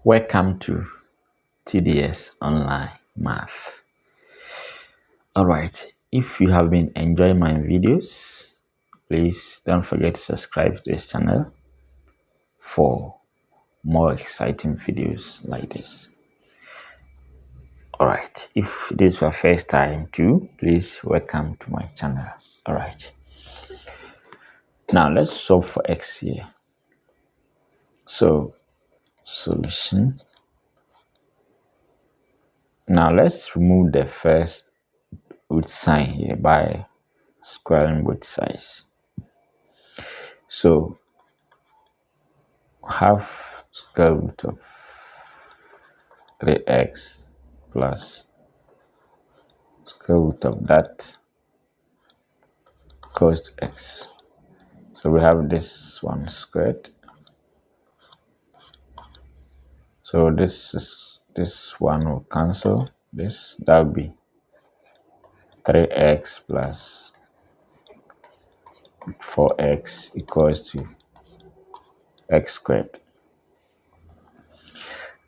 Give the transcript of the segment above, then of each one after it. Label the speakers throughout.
Speaker 1: Welcome to TDS Online Math. Alright, if you have been enjoying my videos, please don't forget to subscribe to this channel for more exciting videos like this. Alright, if this is your first time too, please welcome to my channel. Alright, now let's solve for x here. So, solution. Now let's remove the first root sign here by squaring both sides. So half square root of 3x plus square root of that equals to x. So we have this one squared. So this one will cancel this. That will be 3x plus 4x equals to x squared.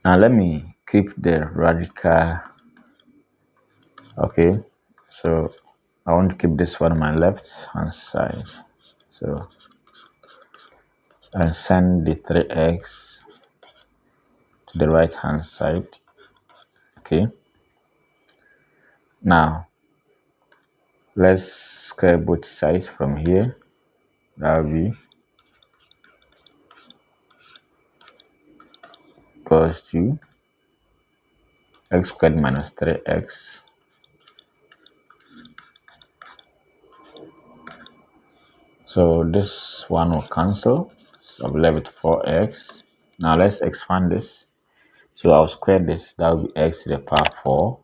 Speaker 1: Now let me keep the radical. Okay, so I want to keep this one on my left hand side. So and send the 3x to the right hand side. Okay, now let's square both sides from here. That will be equals to x squared minus 3x so this one will cancel, so I'll leave it 4x. Now let's expand this. So I'll square this. That will be x to the power 4,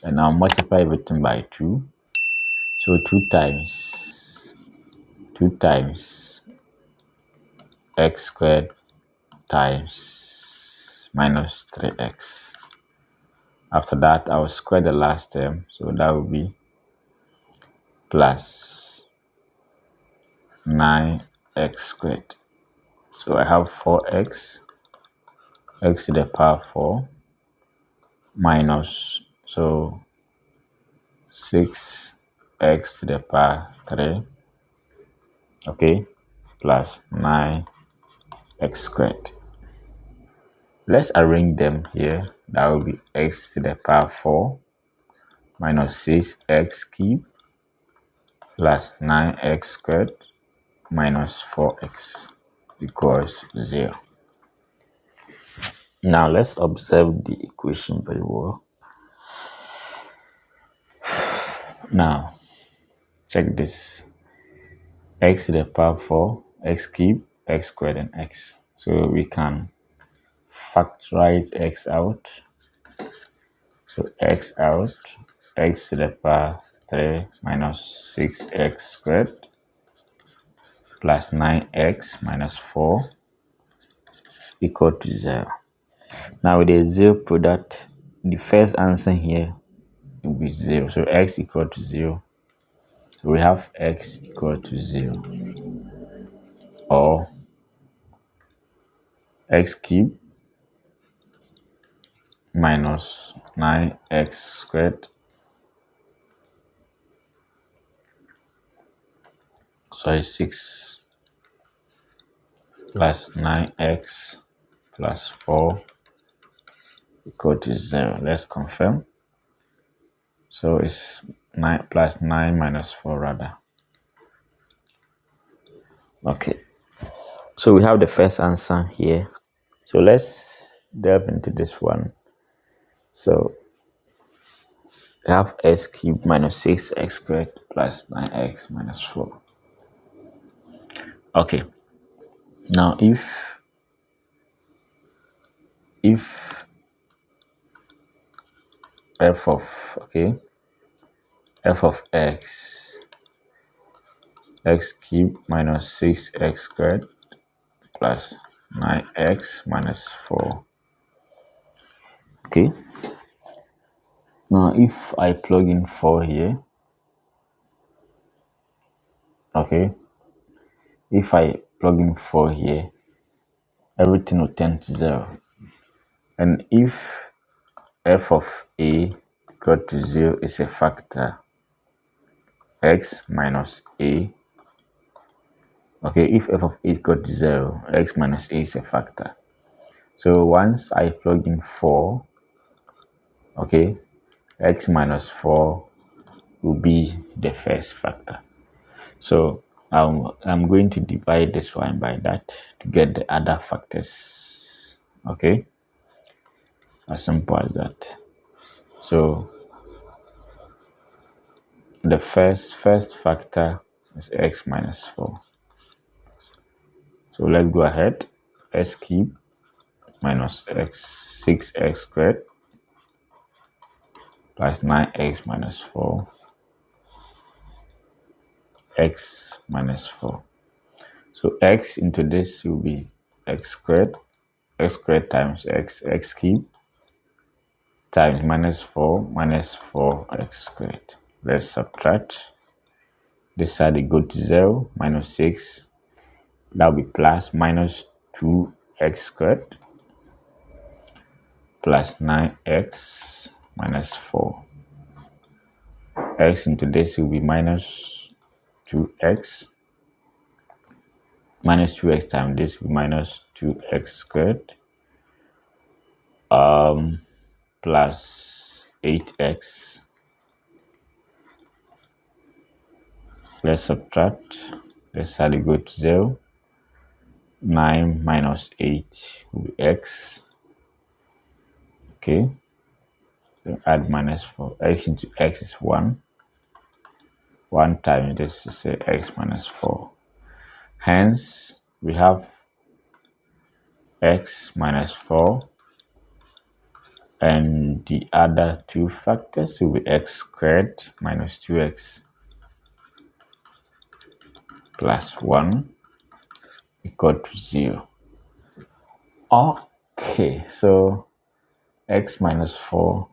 Speaker 1: and I'll multiply everything by 2. So 2 times x squared times minus 3x. After that, I will square the last term, so that will be plus 9x squared. So I have 4x, x to the power 4, minus, so 6x to the power 3, okay, plus 9x squared. Let's arrange them here. That will be x to the power 4 minus 6x cubed plus 9x squared minus 4x equals 0. Now let's observe the equation very well. Now check this. X to the power 4, x cubed, x squared, and x. So we can factorize x out. So x out, x to the power 3 minus 6x squared plus 9x minus 4 equal to 0. Now with the 0 product, the first answer here will be 0. So x equal to 0. So we have x equal to 0, or x cubed minus 9x squared. So 6 plus 9x plus 4 equal to 0. Let's confirm. So it's 9 plus 9 minus 4 rather. Okay. So we have the first answer here. So let's delve into this one. So we have x cubed minus 6x squared plus 9x minus 4. Okay. Now if f of x cubed minus 6x squared plus 9x minus 4. Okay. Now if I plug in 4 here, okay, if I plug in 4 here, everything will tend to 0. And if f of a equal to 0 is a factor, x minus a, okay, if f of a equal to 0, x minus a is a factor. So once I plug in 4, okay, x minus 4 will be the first factor. So I'm going to divide this one by that to get the other factors. Okay, as simple as that. So the first factor is x minus 4. So let's go ahead. X cubed minus 6x squared plus 9x minus 4, x minus 4. So x into this will be x squared times x cubed times minus 4x squared. Let's subtract. This side will go to 0, minus 6. That will be plus minus 2x squared plus 9x minus 4. X into this will be minus 2x. Minus 2x times this will be minus 2x squared plus 8x. Let's subtract. This side will go to 0. 9 minus 8 will be x. Okay. So add minus 4. X into x is 1. 1 times this is x minus 4. Hence, we have x minus 4. And the other two factors will be x squared minus 2x plus 1 equal to 0. Okay, so x minus 4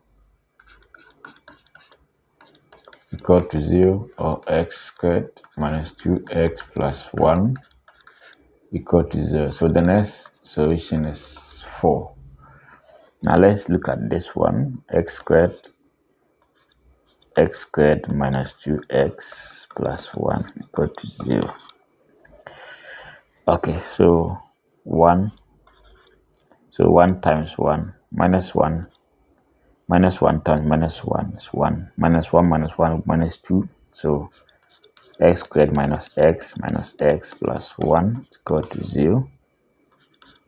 Speaker 1: equal to 0, or x squared minus 2x plus 1 equal to 0. So the next solution is 4. Now let's look at this one. X squared minus 2x plus 1 equal to 0. Okay, so 1 times 1 minus 1 times minus 1 is 1. Minus 1 minus 1 minus 2. So x squared minus x plus 1 is equal to 0.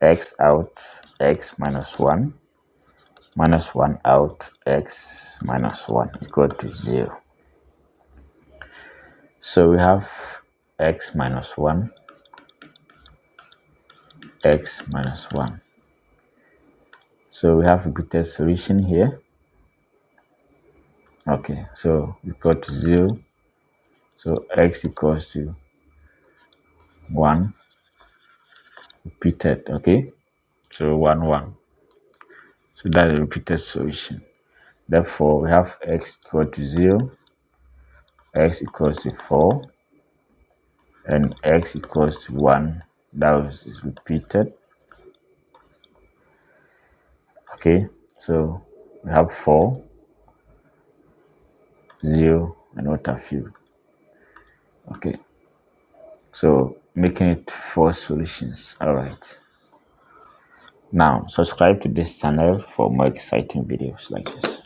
Speaker 1: X out, x minus 1 minus 1 out, x minus 1 is equal to 0. So we have x minus 1, x minus 1. So we have repeated solution here. Okay, so equal to 0. So x equals to 1 repeated. Okay, so 1 1. So that's a repeated solution. Therefore, we have x equal to 0, x equals to 4, and x equals to 1. That is repeated. Okay, so we have 4, 0, and what have you. Okay, so making it 4 solutions. All right. Now, subscribe to this channel for more exciting videos like this.